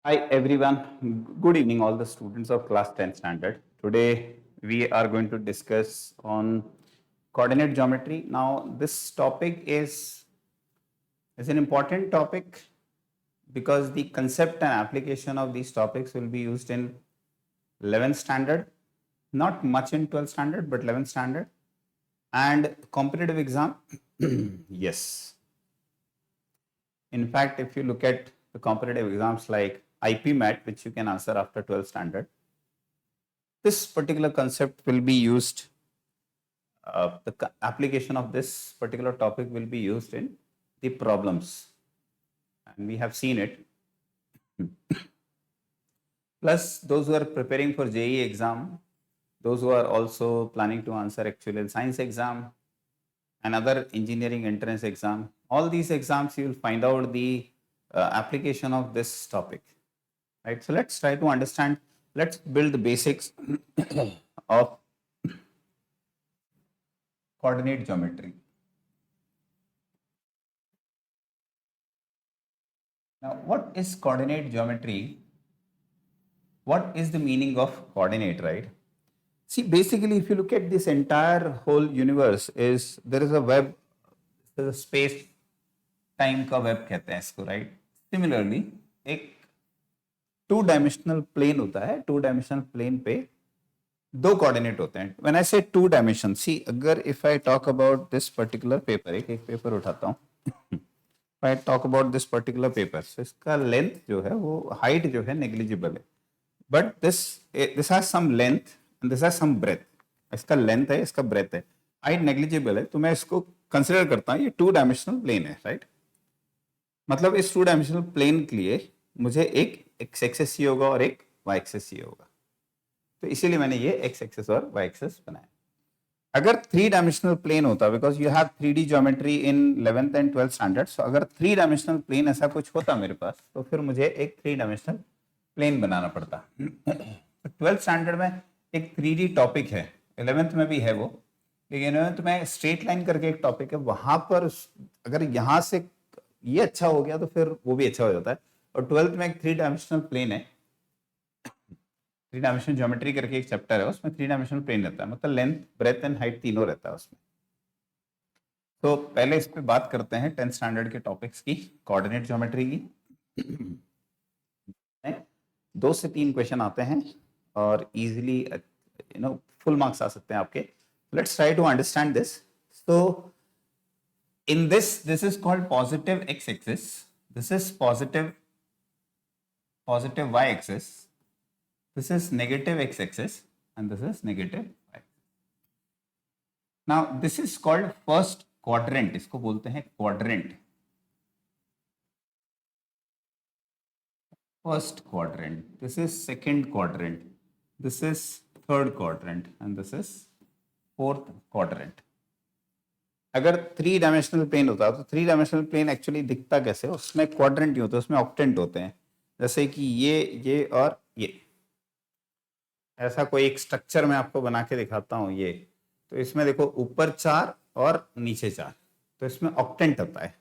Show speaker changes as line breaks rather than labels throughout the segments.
Hi everyone, good evening all the students of class 10 standard. Today we are going to discuss on coordinate geometry. Now this topic is an important topic because the concept and application of these topics will be used in 11th standard, not much in 12th standard but 11th standard and competitive exam. Yes. In fact, if you look at the competitive exams like IPMAT, which you can answer after 12th standard, this particular concept will be used, the application of this particular topic will be used in the problems. And we have seen it. Plus, those who are preparing for JEE exam, those who are also planning to answer actual science exam, another engineering entrance exam, all these exams you will find out the application of this topic. Right. So let's try to understand. Let's build the basics of coordinate geometry. Now, what is coordinate geometry? What is the meaning of coordinate, right? See, basically, if you look at this entire whole universe, is there is a web, there is a space time का web कहते हैं इसको, right? Similarly, एक two dimensional plane होता है, two dimensional plane पे दो coordinate होते हैं. व्हेन आई से टू डायमेंशन, सी अगर if I talk about this particular paper, एक पेपर उठाता हूँ, I talk about this particular paper, इसका लेंथ जो है वो हाइट जो है नेग्लिजिबल है, but this has some length and this has some breadth. इसका लेंथ है, इसका ब्रेथ है, हाइट नेग्लिजिबल है, तो मैं इसको कंसिडर करता हूँ ये टू डायमेंशनल प्लेन है, राइट? मतलब इस टू डायमेंशनल प्लेन के लिए मुझे एक एक्स एक्सेस चाहिए होगा और एक वाई एक्सेस चाहिए होगा, तो इसीलिए मैंने ये एक्स एक्सेस और वाई एक्सेस बनाया. अगर थ्री डायमेंशनल प्लेन होता, because you have 3D geometry in 11th and 12th standard, so अगर थ्री डायमेंशनल प्लेन ऐसा कुछ होता मेरे पास, तो फिर मुझे एक थ्री डायमेंशनल प्लेन बनाना पड़ता. 12th स्टैंडर्ड में एक 3D टॉपिक है, 11th में भी है वो, लेकिन 11th में स्ट्रेट लाइन करके एक टॉपिक है, वहां पर अगर यहाँ से ये अच्छा हो गया तो फिर वो भी अच्छा हो जाता है. और 12th में एक थ्री डायमेंशनल प्लेन है, थ्री डायमेंशनल ज्योमेट्री करके एक चैप्टर है, उसमें थ्री डायमेंशनल प्लेन रहता है, मतलब लेंथ ब्रेथ एंड हाइट तीनों रहता है उसमें. तो पहले इस पे बात करते हैं 10th स्टैंडर्ड के टॉपिक्स की, कोऑर्डिनेट ज्योमेट्री की. 2 से 3 क्वेश्चन आते हैं और इजीली फुल मार्क्स आ सकते हैं आपके. Let's try to understand this. So in this is called positive x axis, this is positive y axis, this is negative x axis, and this is negative y. Now this is called first quadrant, इसको बोलते हैं quadrant, first quadrant, this is second quadrant, this is third quadrant, and this is fourth quadrant. अगर three dimensional plane होता तो three dimensional plane actually दिखता कैसे, उसमें quadrant नहीं होते, उसमें ऑक्टेंट होते हैं. जैसे कि ये और ये, ऐसा कोई एक स्ट्रक्चर मैं आपको बना के दिखाता हूँ. ये तो इसमें देखो ऊपर 4 और नीचे 4, तो इसमें ऑक्टेंट होता है.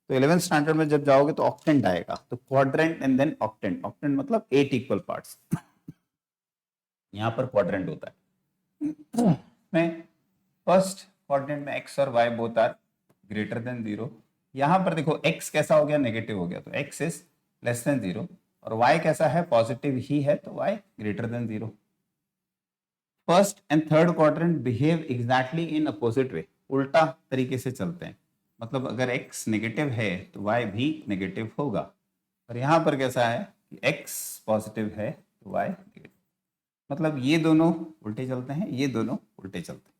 तो 11th स्टैंडर्ड में जब जाओगे तो ऑक्टेंट आएगा, तो quadrant and then octant. Octant मतलब 8 इक्वल पार्ट्स, यहाँ पर क्वाड्रेंट होता है. में फर्स्ट क्वाड्रेंट में x और y both are greater than 0. यहां पर देखो x कैसा हो गया, नेगेटिव हो गया, तो x इज लेस देन 0, और y कैसा है, पॉजिटिव ही है, तो y greater than 0. First and third quadrant behave exactly in opposite way, उल्टा तरीके से चलते हैं. मतलब अगर x नेगेटिव है तो y भी नेगेटिव होगा, और यहां पर कैसा है कि x पॉजिटिव है तो y नेगेटिव. मतलब ये दोनों उल्टे चलते हैं, ये दोनों उल्टे चलते हैं.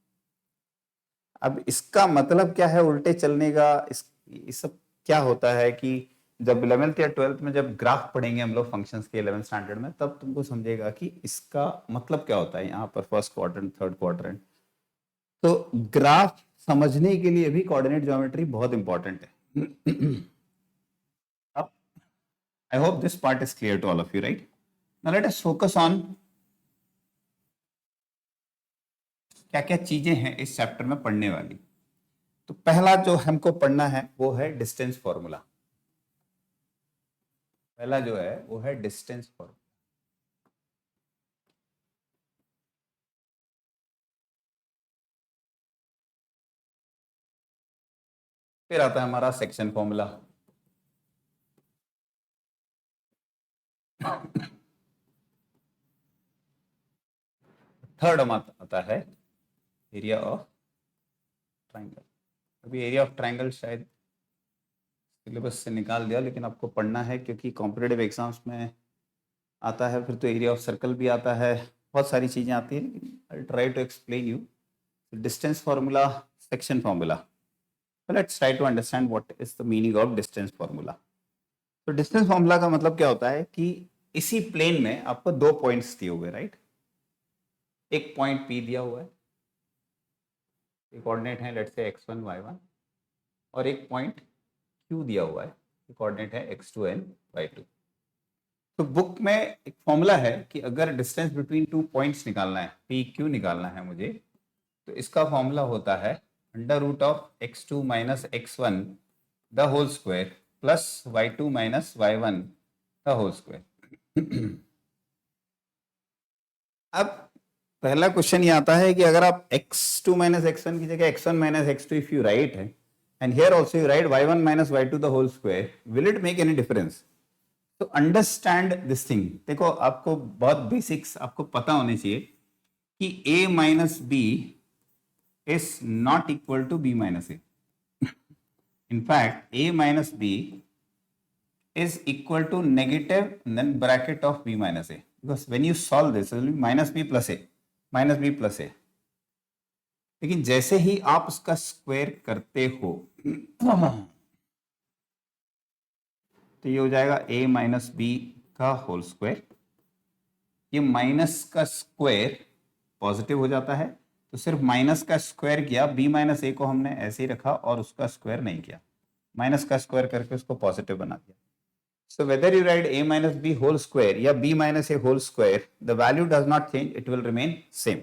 अब इसका मतलब क्या है उल्टे चलने का, इस सब क्या होता है कि जब 11th या 12th में जब ग्राफ पढ़ेंगे हम लोग फंक्शंस के 11th स्टैंडर्ड में, तब तुमको समझेगा कि इसका मतलब क्या होता है. यहाँ पर फर्स्ट क्वाड्रेंट, थर्ड क्वाड्रेंट, तो ग्राफ समझने के लिए भी कोऑर्डिनेट ज्योमेट्री बहुत इंपॉर्टेंट है. अब I hope this part is clear to all of you, right? Now let us focus on क्या क्या चीजें हैं इस चैप्टर में पढ़ने वाली. तो पहला जो हमको पढ़ना है वो है डिस्टेंस फॉर्मूला. पहला जो है वो है डिस्टेंस फॉर्मूला। फिर आता है हमारा सेक्शन फॉर्मूला। थर्ड आता है एरिया ऑफ ट्राइंगल। अभी एरिया ऑफ ट्राइंगल शायद सिलेबस से निकाल दिया, लेकिन आपको पढ़ना है क्योंकि कॉम्पिटेटिव एग्जाम्स में आता है। फिर तो एरिया ऑफ सर्कल भी आता है, बहुत सारी चीज़ें आती हैं, लेकिन I try to explain you distance formula, section formula. Let's try to understand what is the meaning of distance formula. तो डिस्टेंस फार्मूला का मतलब क्या होता है कि इसी प्लेन में आपको दो पॉइंट्स दिए हुए, राइट। एक पॉइंट P दिया हुआ है, कोऑर्डिनेट है लेट्स से x1 y1, और एक पॉइंट Q दिया हुआ है, कोऑर्डिनेट है x2 and y2। तो बुक में एक फॉर्मूला है कि अगर डिस्टेंस बिटवीन टू पॉइंट्स निकालना है, पी क्यू निकालना है मुझे, तो इसका फॉर्मूला होता है under root of x2 minus x1 the whole square plus y2 minus y1 the whole square. अब पहला क्वेश्चन ये आता है कि अगर आप x2 माइनस x1 की जगह x1 minus x2 if you write है, and here also you write y1 minus y2 the whole square, will it make any difference? तो अंडरस्टैंड दिस थिंग। देखो, आपको बहुत बेसिक्स आपको पता होने चाहिए कि a minus B is not equal to b minus A. In fact a minus B is equal to negative and then bracket of b minus a, because when you solve this it will be minus b plus a, minus b plus a। लेकिन जैसे ही आप उसका square करते हो तो ये हो जाएगा a माइनस बी का होल स्क्वायर। ये माइनस का स्क्वायर पॉजिटिव हो जाता है, तो सिर्फ माइनस का स्क्वायर किया, b माइनस ए को हमने ऐसे ही रखा और उसका स्क्वायर नहीं किया, माइनस का स्क्वायर करके उसको पॉजिटिव बना दिया। So whether you write a minus b whole square या b minus a whole square, the value does not change, it will remain same।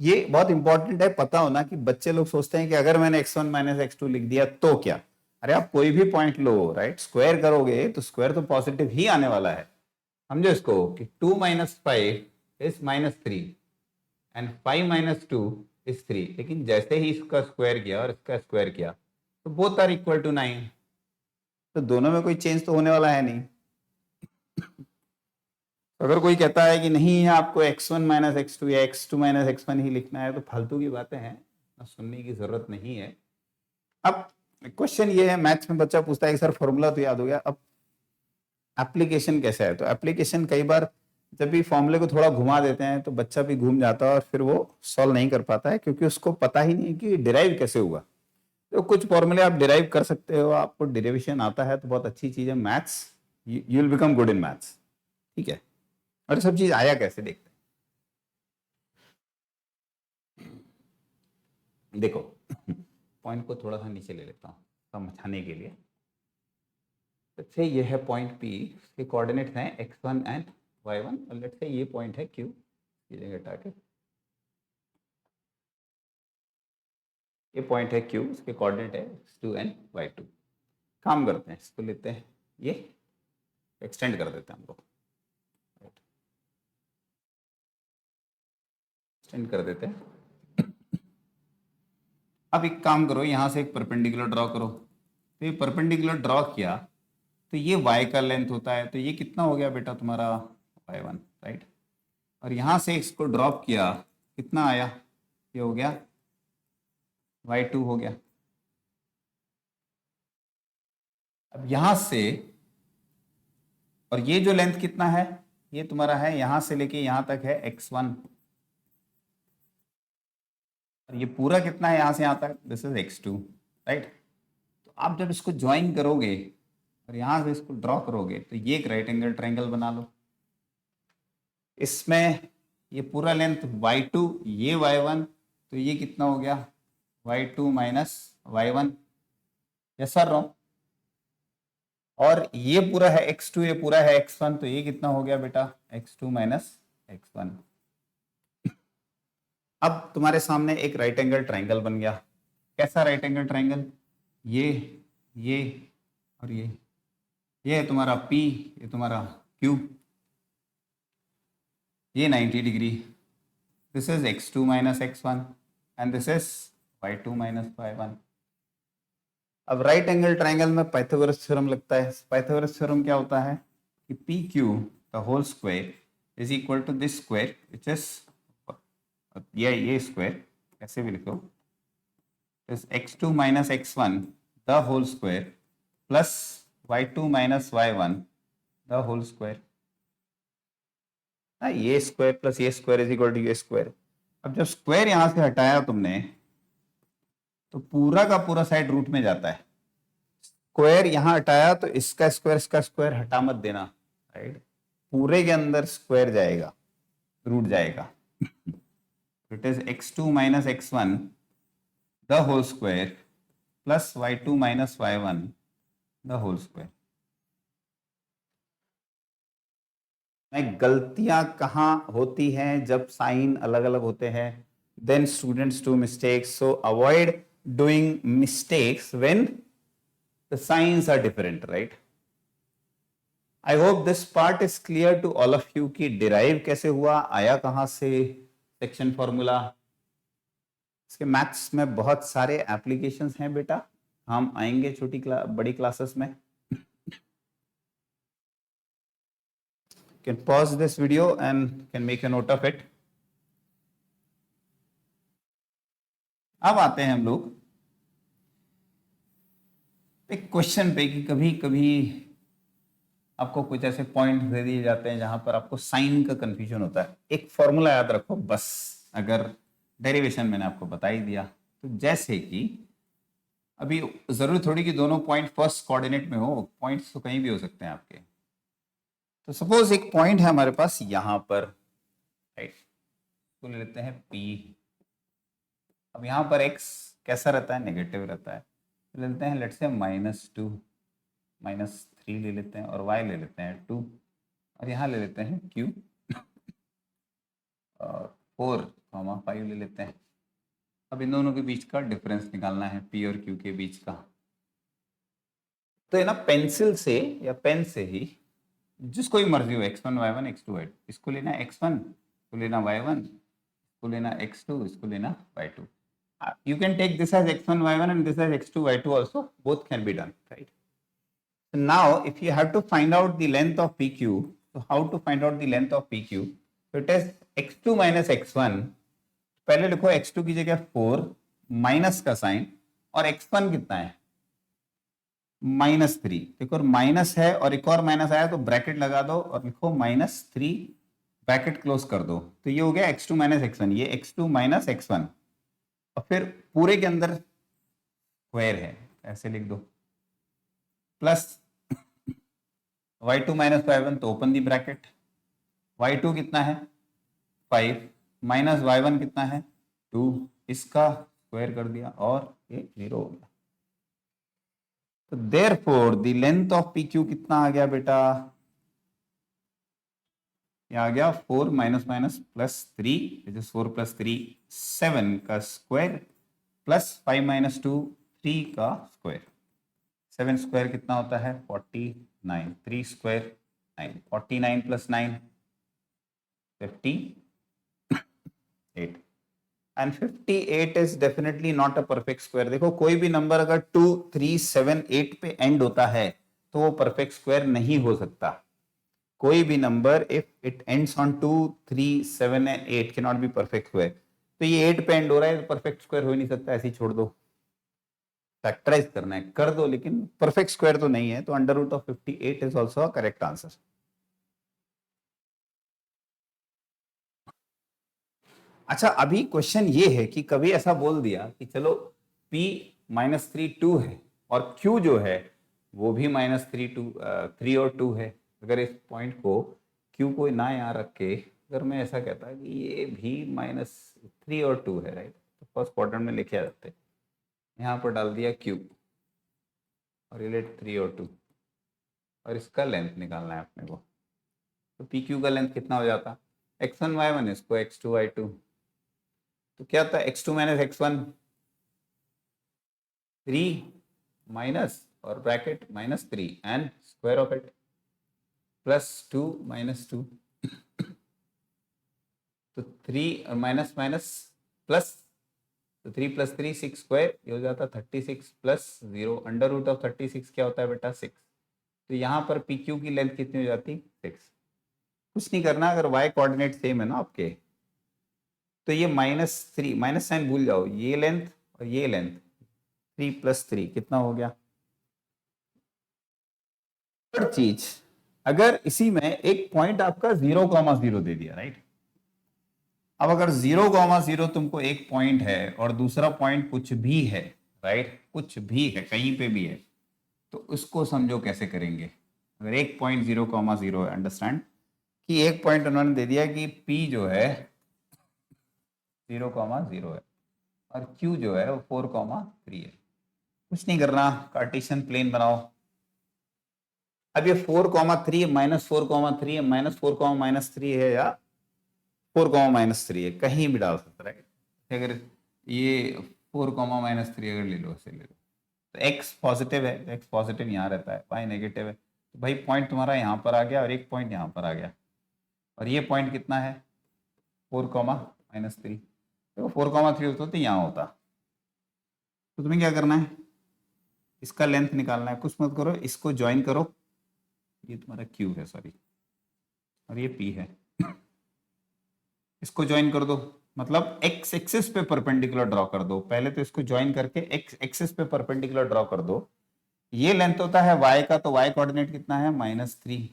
ये बहुत इंपॉर्टेंट है पता होना कि बच्चे लोग सोचते हैं कि अगर मैंने x1 माइनस x2 लिख दिया तो क्या। अरे आप कोई भी पॉइंट लो, राइट, स्क्वायर करोगे तो स्क्वायर तो पॉजिटिव ही आने वाला है। समझो इसको कि 2 minus 5 is minus 3 and 5 minus 2 is 3, लेकिन जैसे ही इसका स्क्वायर किया और इसका स्क्वायर किया तो बोथ आर इक्वल टू 9, तो दोनों में कोई चेंज तो होने वाला है नहीं। अगर कोई कहता है कि नहीं है आपको x1 माइनस x2 या x2 माइनस x1 ही लिखना है, तो फालतू की बातें हैं, सुनने की जरूरत नहीं है। अब क्वेश्चन ये है, मैथ्स में बच्चा पूछता है कि सर फॉर्मूला तो याद हो गया, अब एप्लीकेशन कैसा है? तो एप्लीकेशन कई बार जब भी फॉर्मूले को थोड़ा घुमा देते हैं तो बच्चा भी घूम जाता है और फिर वो सॉल्व नहीं कर पाता है, क्योंकि उसको पता ही नहीं कि डिराइव कैसे हुआ। तो कुछ फॉर्मूले आप डिराइव कर सकते हो, आपको डेरिवेशन आता है तो बहुत अच्छी चीज है। Maths, you will become good in maths, ठीक है। और सब चीज आया कैसे देखते हैं। देखो, पॉइंट को थोड़ा सा नीचे ले लेता हूँ समझाने के लिए। लेट्स से ये है पॉइंट P, इसके कोऑर्डिनेट्स हैं x1 एंड y1, और लेट्स से ये पॉइंट है Q, ये जगह हटा के ये पॉइंट है Q, इसके कोऑर्डिनेट है x2 एंड y2। काम करते हैं, इसको लेते हैं, ये एक्सटेंड कर देते हैं हम लोग, एक्सटेंड कर देते हैं। अब एक काम करो, यहां से एक परपेंडिकुलर ड्रॉ करो। तो ये परपेंडिकुलर ड्रॉ किया तो ये y का लेंथ होता है, तो ये कितना हो गया बेटा तुम्हारा y1, राइट। और यहां से इसको ड्रॉप किया, कितना आया, ये हो गया y2 हो गया। अब यहां से, और ये जो लेंथ कितना है, ये तुम्हारा है यहां से लेके यहां तक है x1, और ये पूरा कितना है यहां से यहां तक, दिस इज x2, राइट। तो आप जब इसको ज्वाइन करोगे और यहां से इसको ड्रॉ करोगे तो ये एक राइट एंगल ट्रायंगल बना लो। इसमें ये पूरा लेंथ y2, ये y1, तो ये कितना हो गया y2 minus y1, yes sir wrong. और ये पूरा है x2, ये पूरा है x1, तो ये कितना हो गया बेटा x2 माइनस x1। अब तुम्हारे सामने एक राइट एंगल ट्रायंगल बन गया। कैसा राइट एंगल ट्रायंगल? ये और ये ये है तुम्हारा P, ये तुम्हारा Q, ये 90 degree, this is x2 minus x1 and this is y2 minus y1। अब राइट एंगल ट्राइंगल में पाइथागोरस थ्योरम लगता है। पाइथागोरस थ्योरम क्या होता है कि PQ the whole square is equal to this square which is ये स्क्वायर ऐसे भी लिखो, is x2 minus x1 the whole square plus y2 minus y1 the whole square. ये स्क्वायर प्लस ये स्क्वायर इज इक्वल टू ये square. अब जब square यहां से हटाया तुमने तो पूरा का पूरा साइड रूट में जाता है। स्क्वायर यहां हटाया तो इसका स्क्वायर हटा मत देना, राइट। पूरे के अंदर स्क्वायर जाएगा, रूट जाएगा। It is x2 minus x1 the whole square plus y2 minus y1 the whole square. गलतियां कहाँ होती हैं जब साइन अलग अलग होते हैं, then students do mistakes, so avoid doing mistakes when the signs are different, right. I hope this part is clear to all of you कि डिराइव कैसे हुआ, आया कहां से सेक्शन फॉर्मूला। इसके मैथ्स में बहुत सारे एप्लीकेशंस हैं बेटा, हम आएंगे बड़ी क्लासेस में। Can pause this video and can make a note of it. अब आते हैं हम लोग एक क्वेश्चन पे कि कभी कभी आपको कुछ ऐसे पॉइंट दे दिए जाते हैं जहां पर आपको साइन का कंफ्यूजन होता है। एक फॉर्मूला याद रखो बस, अगर डेरिवेशन मैंने आपको बता ही दिया तो, जैसे कि अभी जरूरी थोड़ी कि दोनों पॉइंट फर्स्ट कोऑर्डिनेट में हो, पॉइंट्स तो कहीं भी हो सकते हैं आपके। तो सपोज एक पॉइंट है हमारे पास यहां पर, राइट, तो ले लेते हैं P। अब यहां पर x कैसा रहता है, नेगेटिव रहता है, तो ले लेते हैं लेट्स से -2 -3 ले लेते हैं, और y ले लेते हैं 2, और यहाँ ले लेते हैं q और 4, 5 ले लेते हैं। अब इन दोनों के बीच का डिफरेंस निकालना है, p और q के बीच का। तो है ना, पेंसिल से या पेन से ही जिसको भी मर्जी हो, x1 y1 x2 y2, इसको लेना x1, इसको लेना y1, इसको लेना x2, इसको लेना y2। You can take this as x1 y1 and this as x2 y2 also, both can be done, right? So now if you have to find out the length of PQ, so how to find out the length of PQ? So it is x2 minus x1, पहले लिखो x2 की जगह 4 minus का sign, और x1 कितना है -3। देखो minus है और एक और माइनस आया तो ब्रैकेट लगा दो और लिखो -3, ब्रैकेट क्लोज कर दो, तो ये हो गया x2 माइनस x1, ये x2 माइनस x1, और फिर पूरे के अंदर स्क्वायर है ऐसे लिख दो, प्लस y2 माइनस y1 तो ओपन दी ब्रैकेट, y2 कितना है 5 माइनस y1 कितना है 2, इसका स्क्वायर कर दिया और ये 0 हो गया। तो therefore the length of PQ कितना आ गया बेटा, ये आ गया 4 minus minus plus 3, which is 4 plus 3 7 का स्क्वायर, प्लस 5 माइनस 2 3 का स्क्वायर। 7 स्क्वायर कितना होता है 49, 3 square 9, 49 plus 9 58, and 58 is definitely not a perfect square. देखो कोई भी नंबर अगर 2 3 7 8 पे एंड होता है तो वो परफेक्ट स्क्वायर नहीं हो सकता। कोई भी number if it ends on 2 3 7 and 8 can not be perfect square. तो ये 8 पे एंड हो रहा है तो परफेक्ट स्क्वायर हो ही नहीं सकता, ऐसे ही छोड़ दो। फैक्टराइज करना है कर दो, लेकिन परफेक्ट स्क्वायर तो नहीं है, तो under root of 58 is also a correct answer. अच्छा, अभी क्वेश्चन ये है कि कभी ऐसा बोल दिया कि चलो P -3 2 है और Q जो है वो भी -3 2 3 और 2 है। अगर इस पॉइंट को Q को ना यहाँ रख के अगर मैं ऐसा कहता कि ये भी -3 और 2 है, राइट, तो फर्स्ट क्वाड्रेंट में लिखे जाते, यहाँ पर डाल दिया Q और रिलेट 3 और 2, और इसका लेंथ निकालना है अपने को। तो PQ का लेंथ कितना हो जाता, x1 y1, इसको x2 y2, तो क्या था x2 माइनस x1 3 माइनस और bracket -3 and square of it +2 -2, तो 3 और माइनस माइनस प्लस, तो 3 + 3 6 स्क्वायर, ये हो जाता 36 + 0, √36 क्या होता है बेटा 6। तो यहाँ पर पी क्यू की लेंथ कितनी हो जाती 6। कुछ नहीं करना, अगर y कोऑर्डिनेट सेम है ना आपके, तो ये -3, माइनस साइन भूल जाओ, ये लेंथ और ये लेंथ, 3 + 3 कितना हो गया। थर्ड चीज, अगर इसी में एक पॉइंट आपका 0,0 दे दिया, राइट। अब अगर 0,0 तुमको एक पॉइंट है और दूसरा पॉइंट कुछ भी है, राइट, कुछ भी है, कहीं पे भी है, तो उसको समझो कैसे करेंगे। अगर एक पॉइंट 0,0 है, अंडरस्टैंड कि एक पॉइंट उन्होंने दे दिया कि P जो है 0,0 है और Q जो है वो 4,3 है। कुछ नहीं करना, कार्टेशियन प्लेन बनाओ। अब ये 4,3 -4,3 है, -4,-3 है या 4,-3 है, कहीं भी डाल सकते, राइट। अगर ये 4,-3 अगर ले लो, ऐसे ले लो, तो x पॉजिटिव है, x पॉजिटिव यहाँ रहता है, y नेगेटिव है, तो भाई पॉइंट तुम्हारा यहाँ पर आ गया और एक पॉइंट यहाँ पर आ गया, और ये पॉइंट कितना है 4,-3। देखो 4,3 होता तो यहाँ होता, तो तुम्हें क्या करना है, इसका लेंथ निकालना है। कुछ मत करो, इसको ज्वाइन करो, ये तुम्हारा Q है, सॉरी, और ये P है, इसको ज्वाइन कर दो, मतलब x एक्सिस पे परपेंडिकुलर ड्रॉ कर दो। पहले तो इसको ज्वाइन करके x एक्सिस पे परपेंडिकुलर ड्रॉ कर दो। ये लेंथ होता है y का, तो y कोऑर्डिनेट कितना है -3,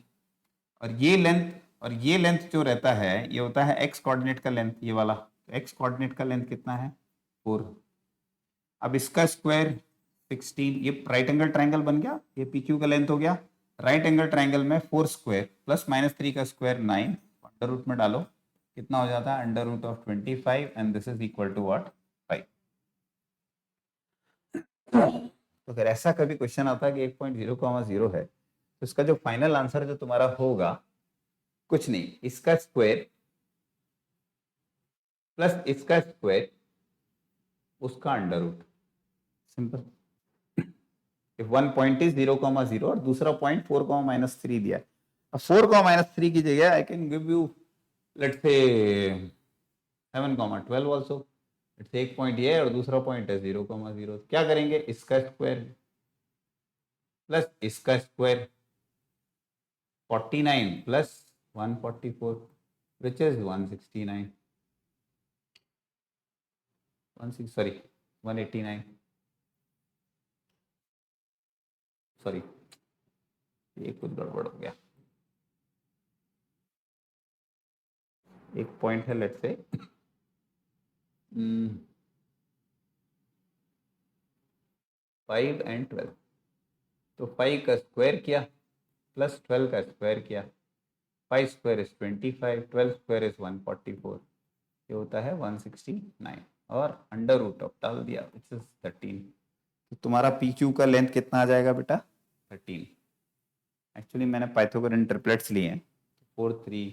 और ये लेंथ जो रहता है ये होता है x कोऑर्डिनेट का लेंथ, ये वाला, तो x कोऑर्डिनेट का लेंथ कितना है 4। अब इसका स्क्वायर 16, ये राइट एंगल ट्राइंगल बन गया, ये पी क्यू का लेंथ हो गया। राइट एंगल ट्राइंगल में 4 स्क्वायर प्लस -3 का स्क्वायर 9, अंडर रूट में डालो, कितना हो जाता है √25, and this is equal to what 5। तो अगर ऐसा कभी क्वेश्चन आता है कि 1.0,0 है, तो इसका जो फाइनल आंसर जो तुम्हारा होगा, कुछ नहीं, इसका स्क्वायर प्लस इसका स्क्वायर उसका under root, simple. If one point is 0,0 और दूसरा पॉइंट 4,-3 दिया है, अब 4,-3 की जगह I can give you let's say 7,12 also. Let's एक पॉइंट ये है और दूसरा पॉइंट है 0,0, क्या करेंगे, इसका स्क्वायर प्लस इसका square 49 plus 144 which is 169, 189, sorry ये कुछ गड़बड़ हो गया, एक पॉइंट है लेट्स से 5 and 12, तो 5 का स्क्वायर किया प्लस 12 का स्क्वायर किया, 5 स्क्वायर इज 25, 12 स्क्वायर इज 144, ये होता है 169, और अंडर रूट ऑफ डाल दिया विच इज 13। तो तुम्हारा पी क्यू का लेंथ कितना आ जाएगा बेटा 13। एक्चुअली मैंने पाइथागोरन ट्रिपलेट्स लिए हैं, 4 3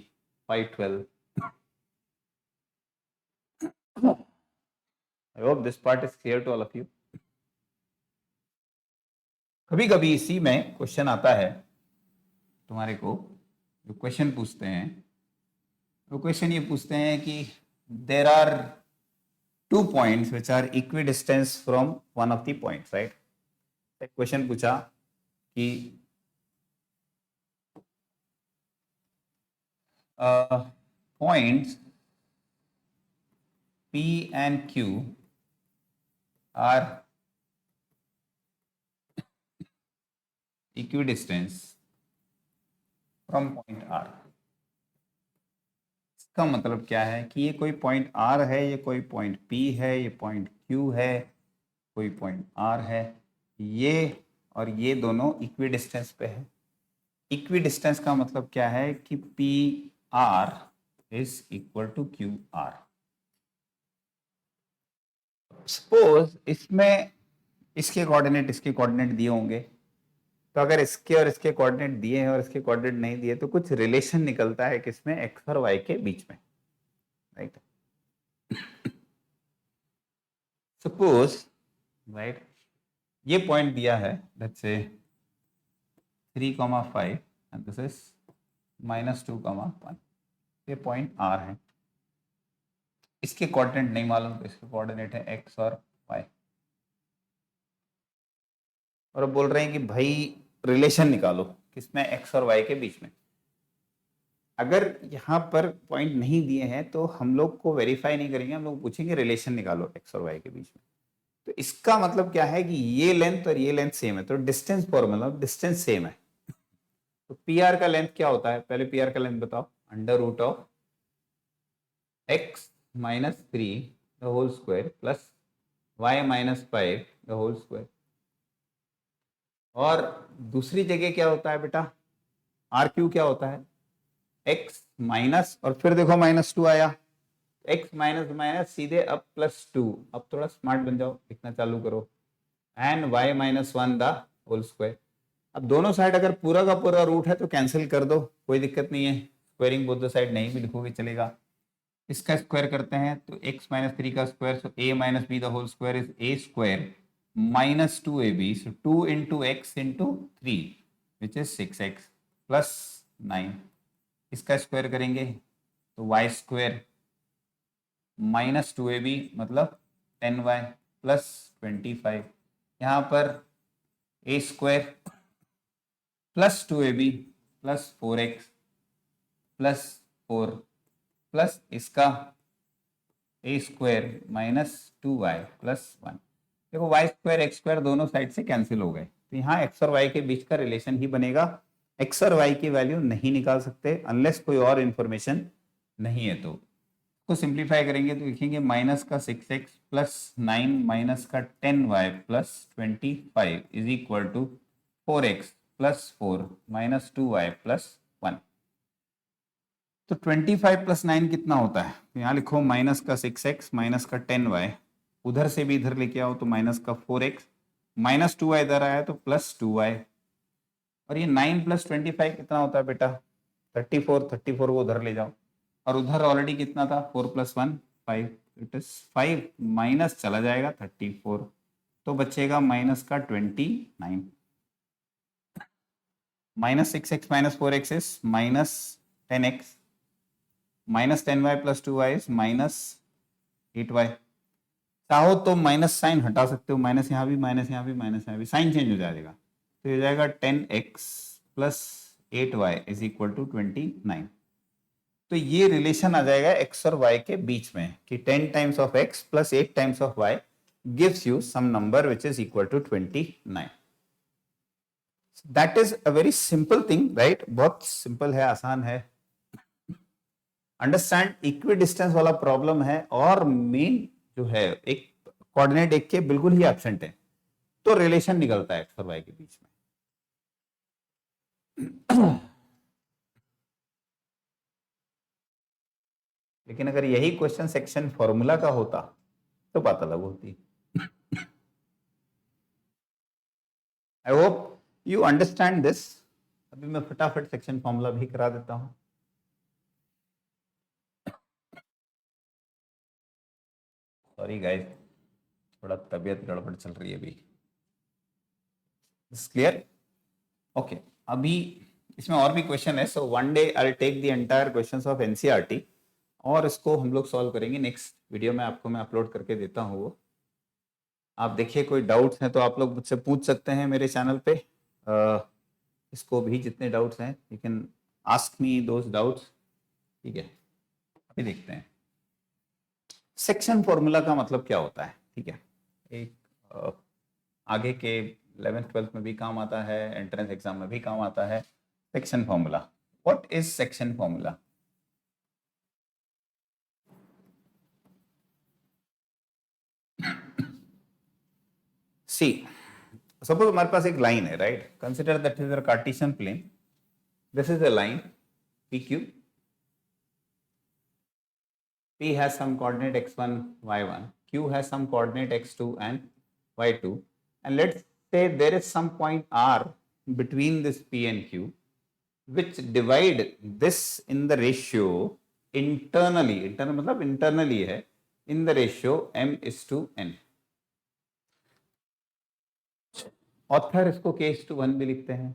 5 12। I hope this part is clear to all of you. कभी कभी इसी में क्वेश्चन आता है तुम्हारे को, जो क्वेश्चन पूछते हैं, वो क्वेश्चन ये पूछते हैं कि there are 2 points which are equidistant from one of the points, right? एक क्वेश्चन पूछा कि points P and Q are equidistant from point R। इसका मतलब क्या है कि ये कोई पॉइंट R है, ये कोई पॉइंट P है, ये पॉइंट Q है, कोई पॉइंट R है, ये और ये दोनों इक्विडिस्टेंस पे है। इक्विडिस्टेंस का मतलब क्या है कि P R is equal to Q R. Suppose इसमें इसके कोऑर्डिनेट इसके कोऑर्डिनेट दिए होंगे, तो अगर इसके और इसके कोऑर्डिनेट दिए हैं और इसके कोऑर्डिनेट नहीं दिए, तो कुछ रिलेशन निकलता है किसमें, एक्स और वाई के बीच में, राइट। सपोज, राइट, ये पॉइंट दिया है, let's say 3,5 and this is -2,1, ये पॉइंट R है। इसके कोऑर्डिनेट नहीं मालूम तो इसके कोऑर्डिनेट है x और y, और अब बोल रहे हैं कि भाई रिलेशन निकालो किसमें, x और y के बीच में। अगर यहाँ पर पॉइंट नहीं दिए हैं तो हम लोग को वेरीफाई नहीं करेंगे, हम लोग पूछेंगे रिलेशन निकालो x और y के बीच में। तो इसका मतलब क्या है कि ये लेंथ और ये लेंथ सेम है, तो डिस्टेंस फॉर्मूला, डिस्टेंस सेम है। तो पी आर का लेंथ क्या होता है, पहले पी आर का लेंथ बताओ, √of x - 3 the whole square plus y - 5 the whole square. और दूसरी जगह क्या होता है बेटा, आर क्यू क्या होता है, x माइनस, और फिर देखो -2 आया, x माइनस माइनस सीधे अब +2, अब थोड़ा स्मार्ट बन जाओ, लिखना चालू करो, and y - 1 the whole square. अब दोनों साइड अगर पूरा का पूरा रूट है तो कैंसिल कर दो, कोई दिक्कत नहीं है, स्क्वायरिंग बोथ द साइड नहीं भी लिखोगे चलेगा। इसका स्क्वायर करते हैं तो x - 3 का square, so a - b the whole square is a square -2ab, so 2 into x into 3 which is 6x plus 9। इसका स्क्वायर करेंगे तो y स्क्वायर -2ab मतलब 10y प्लस 25, यहाँ पर a square plus 2ab plus 4x plus 4 plus इसका a square -2y plus 1। देखो y square x square दोनों side से कैंसिल हो गए, तो यहाँ x और y के बीच का रिलेशन ही बनेगा। x और y की वैल्यू नहीं निकाल सकते अनलेस कोई और इंफॉर्मेशन नहीं है। तो को सिंप्लीफाई करेंगे तो लिखेंगे माइनस का 6x प्लस 9 माइनस का 10y plus 25 is equal to 4x plus 4 minus 2y plus 1। तो 25 प्लस 9 कितना होता है, तो यहाँ लिखो माइनस का 6x माइनस का 10y, उधर से भी इधर लेके आओ तो माइनस का 4x, माइनस 2y इधर आया तो प्लस 2y, और ये 9 प्लस 25 कितना होता है बेटा 34, 34 को उधर ले जाओ, और उधर ऑलरेडी कितना था 4 + 1 5, इट इज 5 माइनस चला जाएगा 34, तो बचेगा माइनस का 29, -6x - 4x is -10x, -10y + 2y is -8y। चाहो तो माइनस साइन हटा सकते हो, माइनस यहाँ भी, माइनस यहाँ भी, माइनस यहाँ भी, साइन चेंज हो जाएगा, तो हो जाएगा 10x + 8y is equal to 29। तो ये रिलेशन आ जाएगा x और y के बीच में कि 10 times of x plus 8 times of y gives you some number which is equal to 29। That is a very simple thing, right, बहुत सिंपल है, आसान है। अंडरस्टैंड, इक्वी डिस्टेंस वाला प्रॉब्लम है और मेन जो है एक कोऑर्डिनेट एक के बिल्कुल ही एब्सेंट है, तो रिलेशन निकलता है x और y के बीच में। लेकिन अगर यही क्वेश्चन सेक्शन फॉर्मूला का होता तो बात अलग होती। I hope you understand this. अभी मैं फटाफट सेक्शन फॉर्मूला भी करा देता हूं। सॉरी गाइस, थोड़ा तबीयत गड़बड़ चल रही है अभी। Clear, okay. अभी इसमें और भी क्वेश्चन है, so one day I will take the entire questions of NCERT और इसको हम लोग सॉल्व करेंगे। नेक्स्ट वीडियो में आपको मैं अपलोड करके देता हूँ वो, आप देखिए कोई डाउट्स हैं तो आप लोग मुझसे पूछ सकते हैं मेरे चैनल पे। इसको भी जितने डाउट्स हैं you can ask me those doubts, ठीक है। अभी देखते हैं सेक्शन फॉर्मूला का मतलब क्या होता है, ठीक है। एक आगे के 11th 12th में भी काम आता है, एंट्रेंस एग्जाम में भी काम आता है। Section formula, what is section formula? See, suppose हमारे पास एक लाइन है, right, consider that is a Cartesian plane, this is a line P Q, P has some coordinate x1, y1, Q has some coordinate x2 and y2, and let's say there is some point R between this P and Q which divide this in the ratio internally, internal मतलब internally है, in the ratio m is to n। Author इसको K:1 भी लिखते हैं।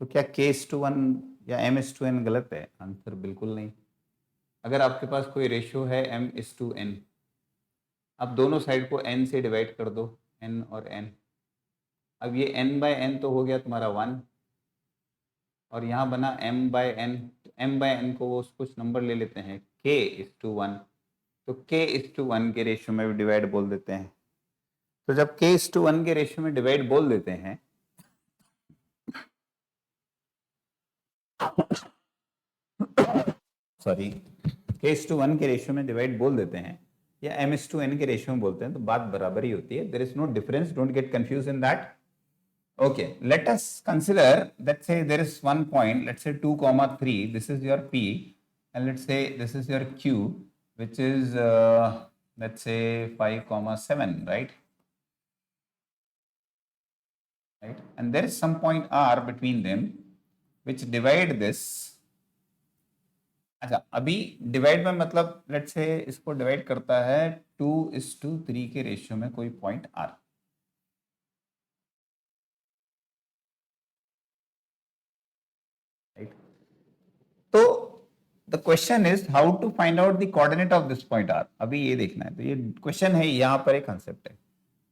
तो क्या K:1 या M:n गलत है? आंसर बिल्कुल नहीं। अगर आपके पास कोई रेशियो है M:n, अब दोनों साइड को n से डिवाइड कर दो, n और n। अब ये n/n तो हो गया तुम्हारा 1, और यहाँ बना m/n। तो m/n को वो कुछ नंबर ले लेते हैं K:1, तो K:1 के रेशियो में भी डिवाइड बोल देते हैं। तो जब K:1 के रेशियो में डिवाइड बोल देते हैं, सॉरी, K:1 के रेशियो में डिवाइड बोल देते हैं या M:n के रेशियो में बोलते हैं, तो बात बराबर ही होती है। There is no difference, don't get confuse in that. Okay, let us consider that say there is one point, let's say 2,3, this is your P, and let's say this is your Q, which is let's say 5,7, right? Right, and there is some point R between them which divide this. अच्छा, अभी divide में मतलब let's say इसको divide करता है 2:3 के ratio में कोई पॉइंट R। राइट, तो the question is how to find out the coordinate of this point R। अभी ये देखना है, तो ये क्वेश्चन है, यहाँ पर एक कंसेप्ट है।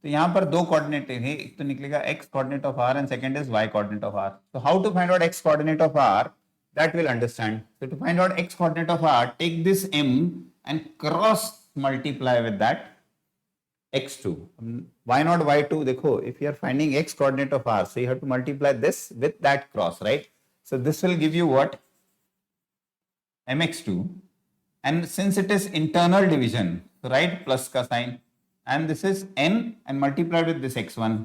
तो यहाँ पर दो कोऑर्डिनेट है, एक तो निकलेगा x coordinate of R and second is y coordinate of R। तो how to find out x coordinate of R, that we'll understand. So to find out x coordinate of R, take this m and cross multiply with that x2. Why not y2? देखो, if you are finding x coordinate of R, so you have to multiply this with that cross, right? So this will give you what? mx2, and since it is internal division, so write plus ka sign, and this is n and multiplied with this x1.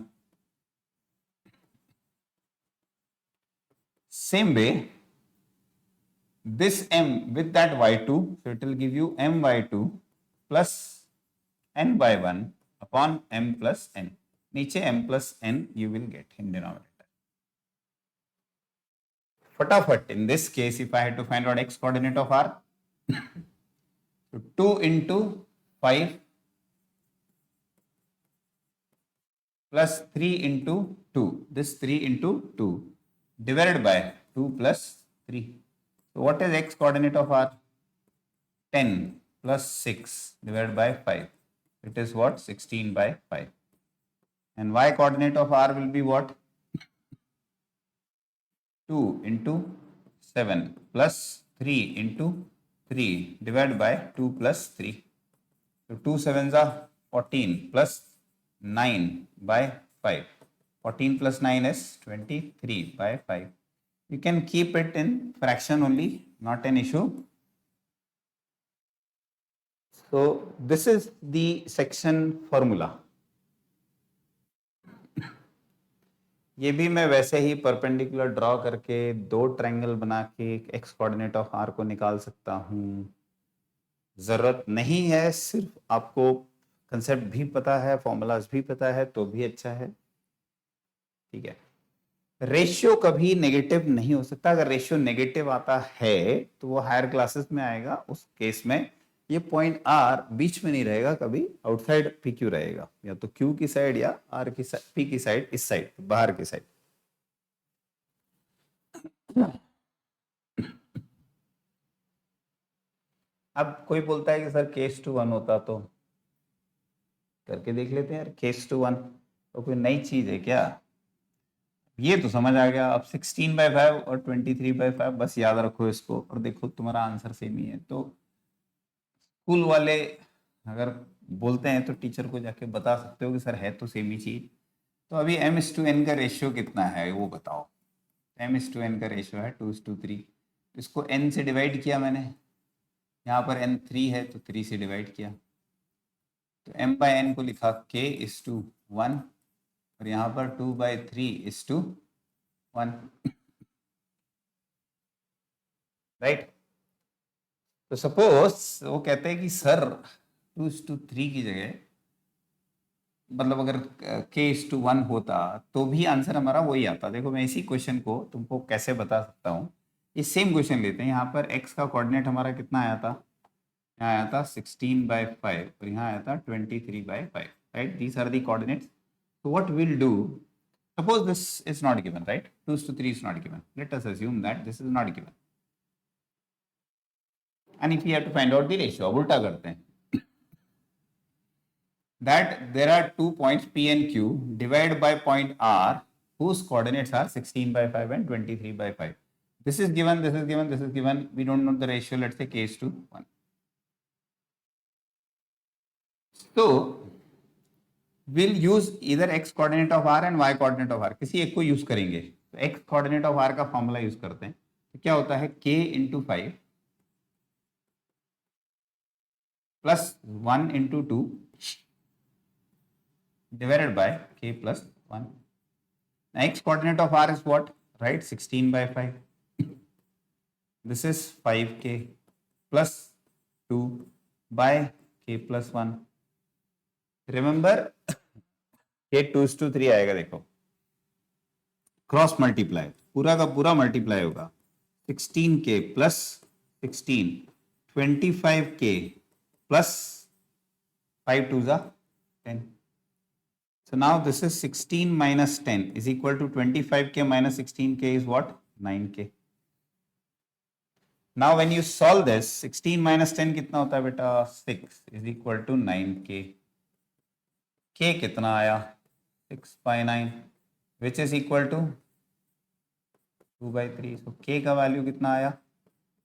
Same way, this m with that y2, so it will give you my2 plus n by 1 upon m plus n. नीचे m plus n you will get in denominator. फटाफट, in this case if I had to find out x coordinate of R, so 2 into 5 plus 3 into 2, this 3 into 2 divided by 2 plus 3. So what is x coordinate of R? 10 plus 6 divided by 5. It is what? 16 by 5. And y coordinate of R will be what? 2 into 7 plus 3 into 3 divided by 2 plus 3. So 2 sevens are 14 plus 9 by 5. 14 plus 9 is 23 by 5. You can keep it in fraction only, not an issue. So this is the section formula. ये भी मैं वैसे ही perpendicular draw करके दो triangle बना के x coordinate of R को निकाल सकता हूँ। जरूरत नहीं है, सिर्फ आपको कंसेप्ट भी पता है, फॉर्मूलाज भी पता है तो भी अच्छा है। ठीक है, रेशियो कभी नेगेटिव नहीं हो सकता। अगर रेशियो नेगेटिव आता है तो वो हायर क्लासेस में आएगा। उस केस में ये पॉइंट R बीच में नहीं रहेगा, कभी आउटसाइड PQ रहेगा, या तो Q की साइड या R की साइड, P की साइड, इस साइड बाहर की साइड। अब कोई बोलता है कि सर K:1 होता तो करके देख लेते हैं यार। K:1 तो कोई नई चीज है क्या? ये तो समझ आ गया। अब 16/5 और 23/5 बस याद रखो इसको, और देखो तुम्हारा आंसर सेम ही है। तो स्कूल वाले अगर बोलते हैं तो टीचर को जाके बता सकते हो कि सर है तो सेम ही चीज। तो अभी m:n का रेशियो कितना है वो बताओ। m:n का रेशियो है 2:3। इसको n से डिवाइड किया मैंने, यहाँ पर n 3 है तो 3 से डिवाइड किया, तो m/n को लिखा K:1, और यहाँ पर 2/3:1, राइट। तो सपोज वो कहते हैं कि सर 2:3 की जगह, मतलब अगर K:1 होता तो भी आंसर हमारा वही आता। देखो मैं इसी क्वेश्चन को तुमको कैसे बता सकता हूँ। ये सेम क्वेश्चन लेते हैं, यहाँ पर x का कोऑर्डिनेट हमारा कितना आया था? यहाँ आया था 16/5 और यहाँ आया था 23/5, right. These are the coordinates. तो what will do, Suppose this is not given, right? 2:3 is not given. Let us assume that this is not given. And if we have to find out the ratio, अब उल्टा करते हैं. That there are 2 points P and Q divided by point R whose coordinates are 16 by 5 and 23 by 5. This is given, this is given, this is given. We don't know the ratio. Let's say k is to 1. So we'll use either x coordinate of R and y coordinate of R. किसी एक को use करेंगे. तो x coordinate of R का formula use करते हैं. तो क्या होता है k into 5 plus 1 into 2 divided by k plus 1. Now x coordinate of R is what? Right, 16 by 5. This is 5k plus 2 by k plus 1. Remember k 2:3 आएगा. देखो cross multiply, पूरा का पूरा मल्टीप्लाई होगा. 16k plus 16, 25k plus 5 2s are 10. So now this is 16 minus 10 is equal to 25k minus 16k is what? 9k. Now when you solve this, 16 minus 10 कितना होता है बेटा? 6 is equal to 9k. k कितना आया? 6 by 9 which is equal to 2 by 3. So k का value कितना आया?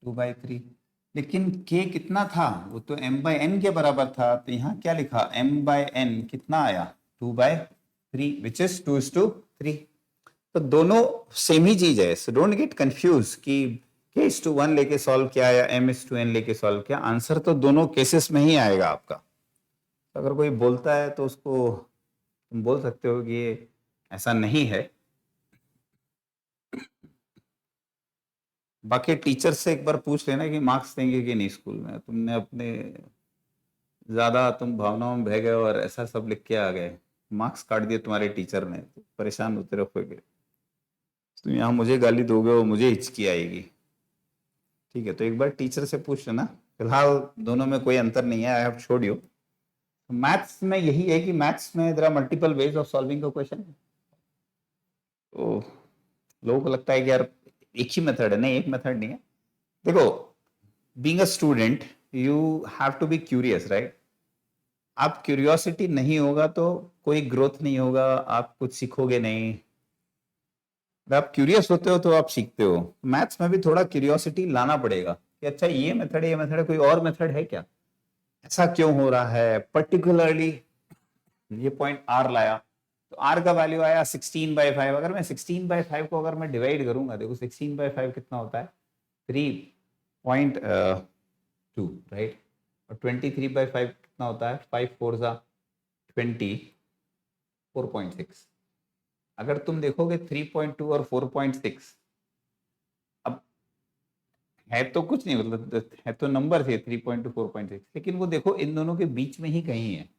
2 by 3. लेकिन k कितना था? वो तो m by n के बराबर था. तो यहाँ क्या लिखा? m by n कितना आया? 2 by 3 which is 2:3. तो दोनों सेम ही चीज है. सो डोंट गेट कंफ्यूज कि k:1 लेके सॉल्व किया या m:n लेके सॉल्व किया. आंसर तो दोनों केसेस में ही आएगा आपका. अगर कोई बोलता है तो उसको तुम बोल सकते हो कि ये ऐसा नहीं है. बाकी टीचर से एक बार पूछ लेना कि मार्क्स देंगे कि नहीं स्कूल में. तुमने अपने ज्यादा तुम भावनाओं में बह गए और ऐसा सब लिख के आ गए, मार्क्स काट दिए तुम्हारे टीचर ने, तो परेशान होते रहोगे. तुम यहाँ मुझे गाली दोगे और मुझे हिचकी आएगी. ठीक है, तो एक बार टीचर से पूछ लेना. फिलहाल दोनों में कोई अंतर नहीं है. I have showed you. Maths में यही है कि मैथ्स में there are multiple ways of solving a question. तो लोगों को लगता है कि यार एक ही मेथड है. नहीं, एक मेथड नहीं है. देखो, being a student you have to be curious, right? आप क्यूरियोसिटी नहीं होगा तो कोई ग्रोथ नहीं होगा, आप कुछ सीखोगे नहीं. जब आप क्यूरियस होते हो तो आप सीखते हो. मैथ्स में भी थोड़ा क्यूरियोसिटी लाना पड़ेगा कि अच्छा ये मेथड है, ये मेथड है, कोई और मेथड है क्या, ऐसा क्यों हो रहा है. पर्टिकुलरली ये पॉइंट आर लाया तो आर का वैल्यू आया 16 by 5. अगर मैं 16 by 5 को अगर मैं डिवाइड करूंगा, देखो 16 by 5 कितना होता है? 3.2, राइट? और 23 by 5 कितना होता है? 5 4 20, 4.6. अगर तुम देखोगे 3.2 और 4.6, अब है तो कुछ नहीं, मतलब है तो नंबर थे 3.2 4.6, लेकिन वो देखो इन दोनों के बीच में ही कहीं है.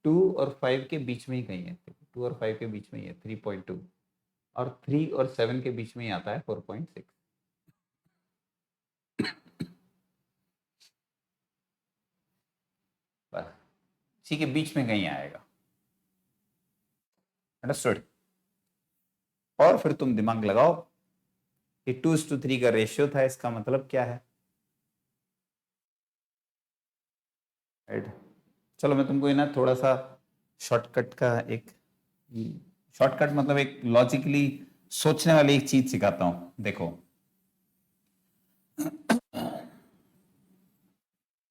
2 और 5 के बीच में ही कहीं है. 2 और 5 के बीच में ही है 3.2, और 3 और 7 के बीच में ही आता है 4.6. इसी के बीच में कहीं आएगा. अंडरस्टूड? और फिर तुम दिमाग लगाओ कि 2:3 का रेशियो था, इसका मतलब क्या है, राइट? चलो मैं तुमको ना थोड़ा सा शॉर्टकट का एक शॉर्टकट मतलब एक लॉजिकली सोचने वाली एक चीज सिखाता हूं. देखो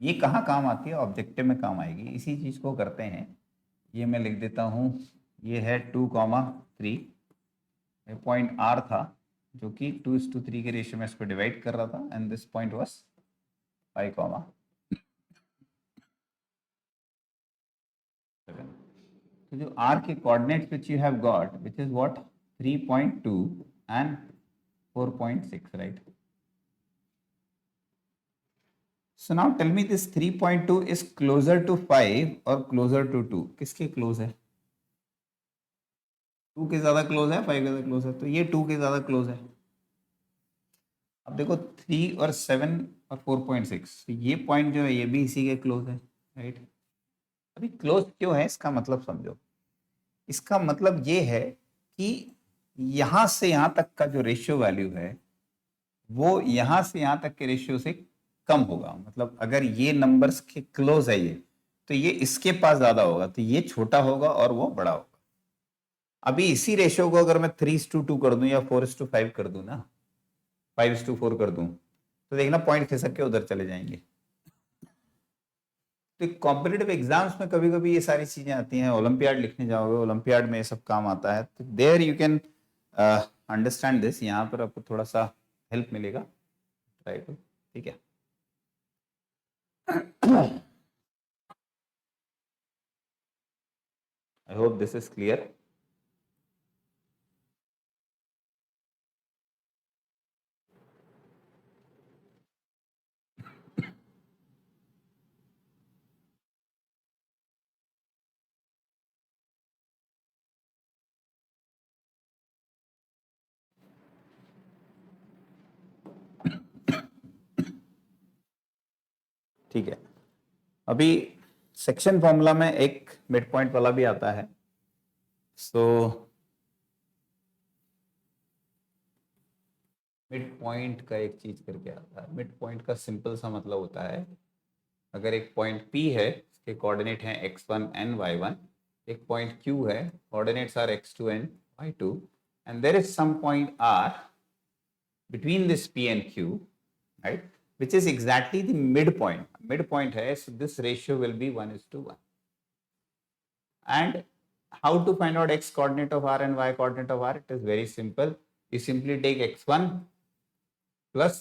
ये कहाँ काम आती है? ऑब्जेक्टिव में काम आएगी. इसी चीज को करते हैं. ये मैं लिख देता हूं. ये है 2,3. पॉइंट आर था जो कि 2:3 के रेशियो में इसको डिवाइड कर रहा था, एंड दिस पॉइंट वाज 5, 7. तो जो r के coordinates which you have got, which is what? 3.2 and 4.6, right? So now tell me this 3.2 is closer to 5 or closer to 2? किसके क्लोज है? 2 के ज्यादा क्लोज है, 5 के ज्यादा क्लोज है. तो ये 2 के ज्यादा क्लोज है. अब देखो 3 और 7 और 4.6, तो ये पॉइंट जो है ये भी इसी के क्लोज है, राइट? अभी क्लोज क्यों है इसका मतलब समझो. इसका मतलब ये है कि यहां से यहां तक का जो रेशियो वैल्यू है वो यहां से यहां तक के रेशियो से कम होगा। मतलब अगर ये नंबर्स के क्लोज है ये, तो ये इसके पास ज्यादा होगा, तो ये छोटा होगा और वो बड़ा होगा। अभी इसी रेशियो को अगर मैं 3:2 कर दूं या 4:5 कर दूं ना, 5:4 कर दूं, तो देखना पॉइंट खिसक के उधर चले जाएंगे। तो कॉम्पिटिटिव एग्जाम्स में कभी कभी ये सारी चीजें आती हैं, ओलंपियाड लिखने जाओगे, ओलंपियाड में ये सब काम आता है, तो there you can understand this. यहाँ पर आपको थोड़ा सा हेल्प मिलेगा, राइट? ठीक है। आई होप दिस इज क्लियर। ठीक है। अभी सेक्शन फॉर्मूला में एक मिड पॉइंट वाला भी आता है। सो मिड पॉइंट का एक चीज करके आता है। मिड पॉइंट का सिंपल सा मतलब होता है, अगर एक पॉइंट P है, इसके कोऑर्डिनेट हैं x1 and y1, एक पॉइंट Q है, coordinates are x2 and y2, and there is some point R between this P and Q, right, which is exactly the midpoint. Midpoint है, so this ratio will be 1:1. And how to find out x coordinate of R and y coordinate of R? It is very simple. You simply take x1 plus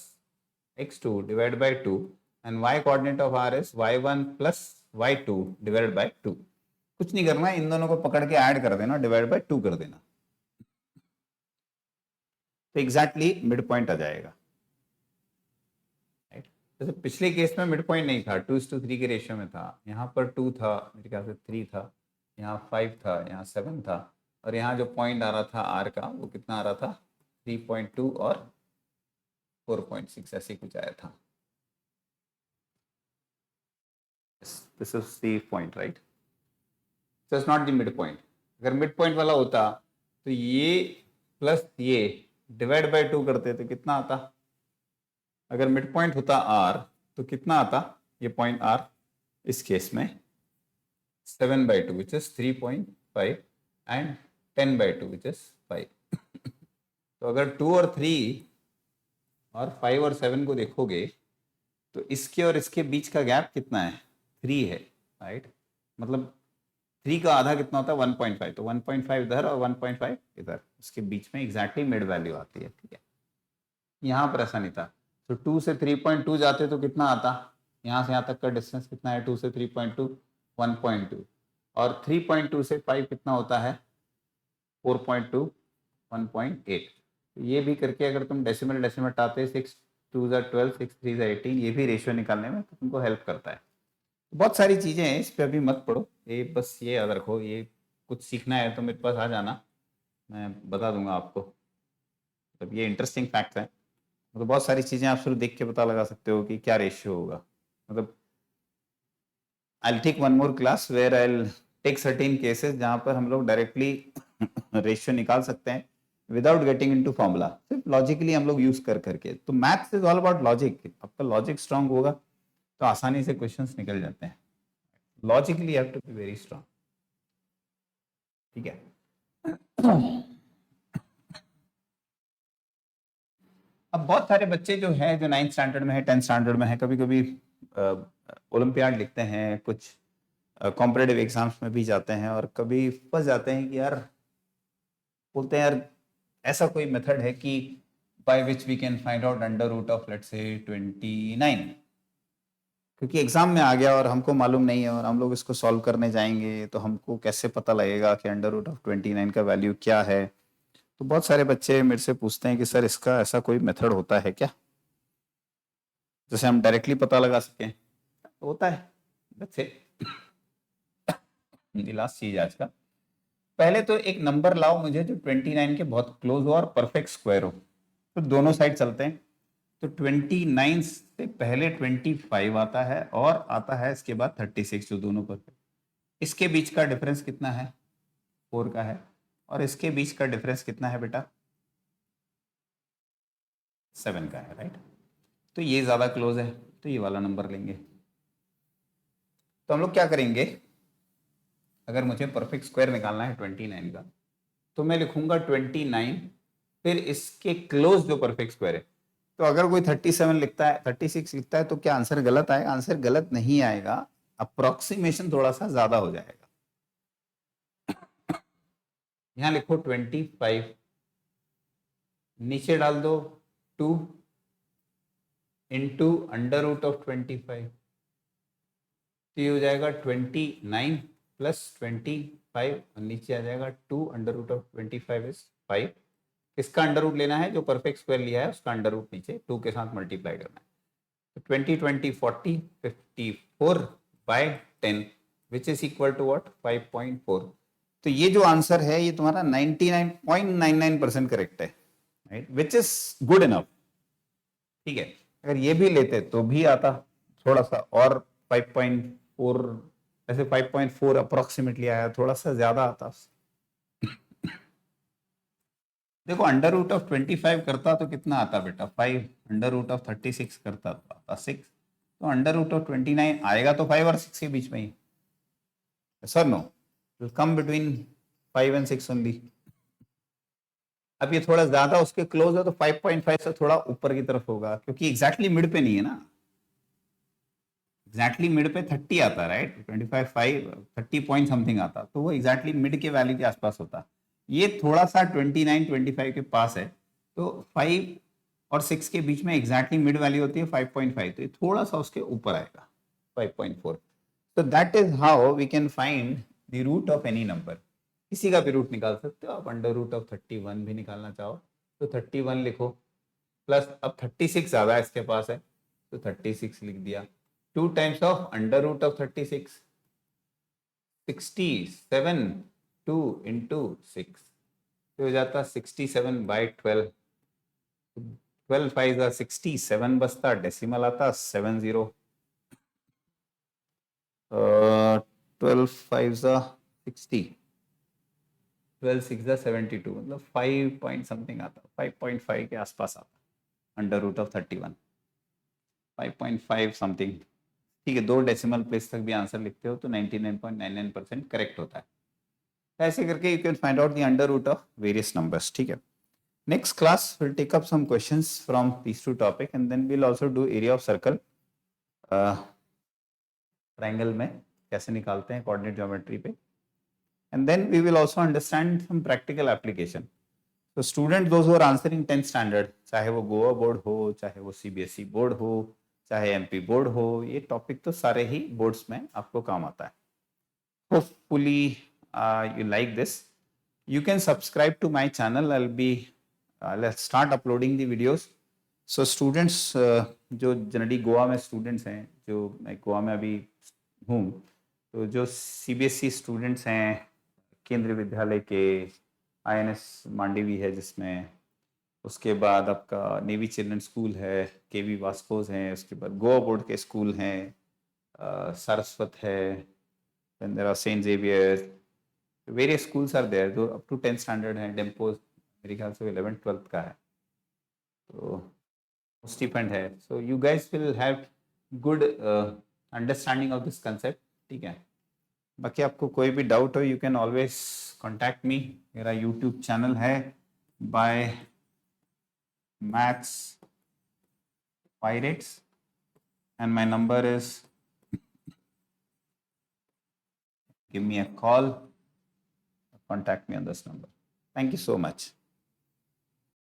x2 divided by 2, and y coordinate of R is y1 plus y2 divided by 2. कुछ नहीं करना, इन दोनों को पकड़ के add कर देना, divide by 2 कर देना, तो एग्जैक्टली मिड पॉइंट आ जाएगा। जैसे पिछले केस में मिड पॉइंट नहीं था, 2:3 के रेशियो में था, यहाँ पर 2 था, मेरे ख्याल से 3 था, यहाँ 5 था, यहाँ 7 था, और यहाँ जो पॉइंट आ रहा था आर का वो कितना आ रहा था, 3.2 और 4.6 ऐसे कुछ आया था। This is the point, right? So it's not the mid point. अगर मिड पॉइंट वाला होता तो ये प्लस ये डिवाइड बाय 2 करते तो कितना आता? अगर मिड पॉइंट होता आर तो कितना आता? ये पॉइंट आर इस केस में 7/2 which is 3.5 and 10/2 which is 5. तो अगर 2 और 3 और 5 और 7 को देखोगे तो इसके और इसके बीच का गैप कितना है? 3 है, राइट? मतलब 3 का आधा कितना होता है? 1.5, तो 1.5 इधर और 1.5 इधर, इसके बीच में एग्जैक्टली मिड वैल्यू आती है। ठीक है, यहाँ पर ऐसा नहीं था। तो 2 से 3.2 जाते तो कितना आता? यहाँ से यहाँ तक का डिस्टेंस कितना है? 2 से 3.2 1.2, और 3.2 से 5 कितना होता है? 4.2 1.8। ये भी करके अगर तुम डेसिमल डेसिमल हटाते 6 2 12 6 3 18, ये भी रेशियो निकालने में तो तुमको हेल्प करता है। बहुत सारी चीज़ें हैं, इस पर अभी मत पढ़ो, ये बस ये याद रखो, ये कुछ सीखना है तो मेरे पास आ जाना, मैं बता दूंगा आपको। मतलब ये इंटरेस्टिंग फैक्ट है, मतलब बहुत सारी चीज़ें आप सिर्फ देख के पता लगा सकते हो कि क्या रेशियो होगा। मतलब I'll take one more class where I'll take certain cases जहाँ पर हम लोग डायरेक्टली रेशियो निकाल सकते हैं विदाउट गेटिंग इनटू फॉर्मूला, सिर्फ लॉजिकली हम लोग यूज कर करके। तो maths is all about logic, आपका लॉजिक स्ट्रांग होगा तो आसानी से क्वेश्चंस निकल जाते हैं। Logically have to be very strong. ठीक है। अब बहुत सारे बच्चे जो हैं, जो 9th स्टैंडर्ड में है, 10th स्टैंडर्ड में है, कभी कभी ओलंपियाड लिखते हैं, कुछ कॉम्पिटिटिव एग्जाम्स में भी जाते हैं, और कभी फंस जाते हैं कि यार, बोलते हैं यार ऐसा कोई मेथड है कि by which we can find out under root of let's say 29, क्योंकि एग्जाम में आ गया और हमको मालूम नहीं है और हम लोग इसको सॉल्व करने जाएंगे तो हमको कैसे पता लगेगा कि अंडर रूट ऑफ 29 का वैल्यू क्या है। तो बहुत सारे बच्चे मेरे से पूछते हैं कि सर इसका ऐसा कोई मेथड होता है क्या, जैसे हम डायरेक्टली पता लगा सकें? होता है बच्चे। लास्ट चीज आज का, पहले तो एक नंबर लाओ मुझे जो 29 के बहुत क्लोज हो और परफेक्ट स्क्वायर हो, तो दोनों साइड चलते हैं। तो 29 से पहले 25 आता है और आता है इसके बाद 36, जो दोनों परफेक्ट। इसके बीच का डिफरेंस कितना है? 4 का है, और इसके बीच का डिफरेंस कितना है बेटा? 7 का है, राइट? तो ये ज़्यादा क्लोज है, तो ये वाला नंबर लेंगे। तो हम लोग क्या करेंगे, अगर मुझे परफेक्ट स्क्वायर निकालना है 29 का, तो मैं लिखूंगा 29 फिर इसके क्लोज जो परफेक्ट स्क्वायर है। तो अगर कोई 37 लिखता है, 36 लिखता है, तो क्या आंसर गलत आएगा? आंसर गलत नहीं आएगा, अप्रोक्सीमेशन थोड़ा सा ज्यादा हो जाएगा। यहां लिखो 25, नीचे डाल दो 2 इंटू अंडर रूट ऑफ 25, तो ये हो जाएगा 29 प्लस 25 और नीचे आ जाएगा 2 अंडर रूट ऑफ 25 इज 5। इसका अंडर रूट लेना है, जो परफेक्ट स्क्वायर लिया है उसका अंडर रूट नीचे 2 के साथ मल्टीप्लाई करना है। तो 20 20 40 54 by 10 which is equal to what? 5.4। तो ये जो आंसर है ये तुम्हारा 99.99% करेक्ट है, right, which is good enough. ठीक है, अगर ये भी लेते तो भी आता थोड़ा सा और 5.4, ऐसे 5.4 अप्रोक्सीमेटली आया, थोड़ा सा ज्यादा आता। देखो अंडर रूट ऑफ 25 करता तो कितना आता बेटा? 5। अंडर रूट ऑफ 36 करता तो आता 6। तो अंडर रूट ऑफ 29 आएगा तो 5 और 6 के बीच में ही। Sir no, will come between 5 and 6 only. अब ये थोड़ा ज्यादा उसके क्लोज है तो 5.5 से थोड़ा ऊपर की तरफ होगा, क्योंकि एग्जैक्टली मिड पे नहीं है ना। एग्जैक्टली मिड पे 30 आता, राइट? 25 5 30 पॉइंट समथिंग आता, तो वो एग्जैक्टली मिड के वैल्यू के आसपास होता। ये थोड़ा सा 29 25 के पास है, तो 5 और 6 के बीच में एग्जैक्टली मिड वैल्यू होती है 5.5, तो ये थोड़ा सा उसके ऊपर आएगा 5.4। तो that is how we can find the root of any number. किसी का भी रूट निकाल सकते हो आप, अंडर रूट ऑफ 31 भी निकालना चाहो तो 31 लिखो, प्लस अब 36 ज्यादा इसके पास है तो 36 लिख दिया। 2 times of under root of 36, 67, 2 into 6, तो हो जाता 67 बाई 12। 12 5 67 बचता, डेसिमल आता 70। 12 5 60, 12 6 72, मतलब 5 पॉइंट समथिंग आता, 5.5 के आसपास आता अंडर रूट ऑफ 31, 5.5 समथिंग। ठीक है, 2 डेसिमल प्लेस तक भी आंसर लिखते हो तो 99.99% करेक्ट होता है। ऐसे करके you can find out the under root of various numbers. ठीक है, next class we'll take up some questions from these two topic and then we'll also do area of circle, triangle में कैसे निकालते हैं coordinate geometry पे, and then we will also understand some practical application. So student those who are answering 10th standard, चाहे वो Goa board हो, चाहे वो CBSE बोर्ड हो, चाहे MP बोर्ड हो, ये टॉपिक तो सारे ही बोर्ड्स में आपको काम आता है। Hopefully you like this. You can subscribe to my channel. Let's start uploading the videos. So students जो जनरली गोवा में स्टूडेंट्स हैं, जो मैं गोवा में अभी हूँ, तो जो CBSE स्टूडेंट्स हैं, केंद्रीय विद्यालय के, INS मांडवी है जिसमें, उसके बाद आपका नेवी चिल्ड्रन स्कूल है, KV वास्कोस हैं, उसके बाद गोवा बोर्ड के स्कूल हैं, सारस्वत है, then there are Saint Xavier, various schools are there जो up to 10th standard है, डेम्पोज मेरे ख्याल से 11th 12th का है, तो स्टिपेंड है। So you guys will have good understanding of this concept. ठीक है, बाकी आपको कोई भी डाउट हो you can always contact me. मेरा यूट्यूब चैनल है by maths pirates and my number is, give me a call, contact me on this number. Thank you so much.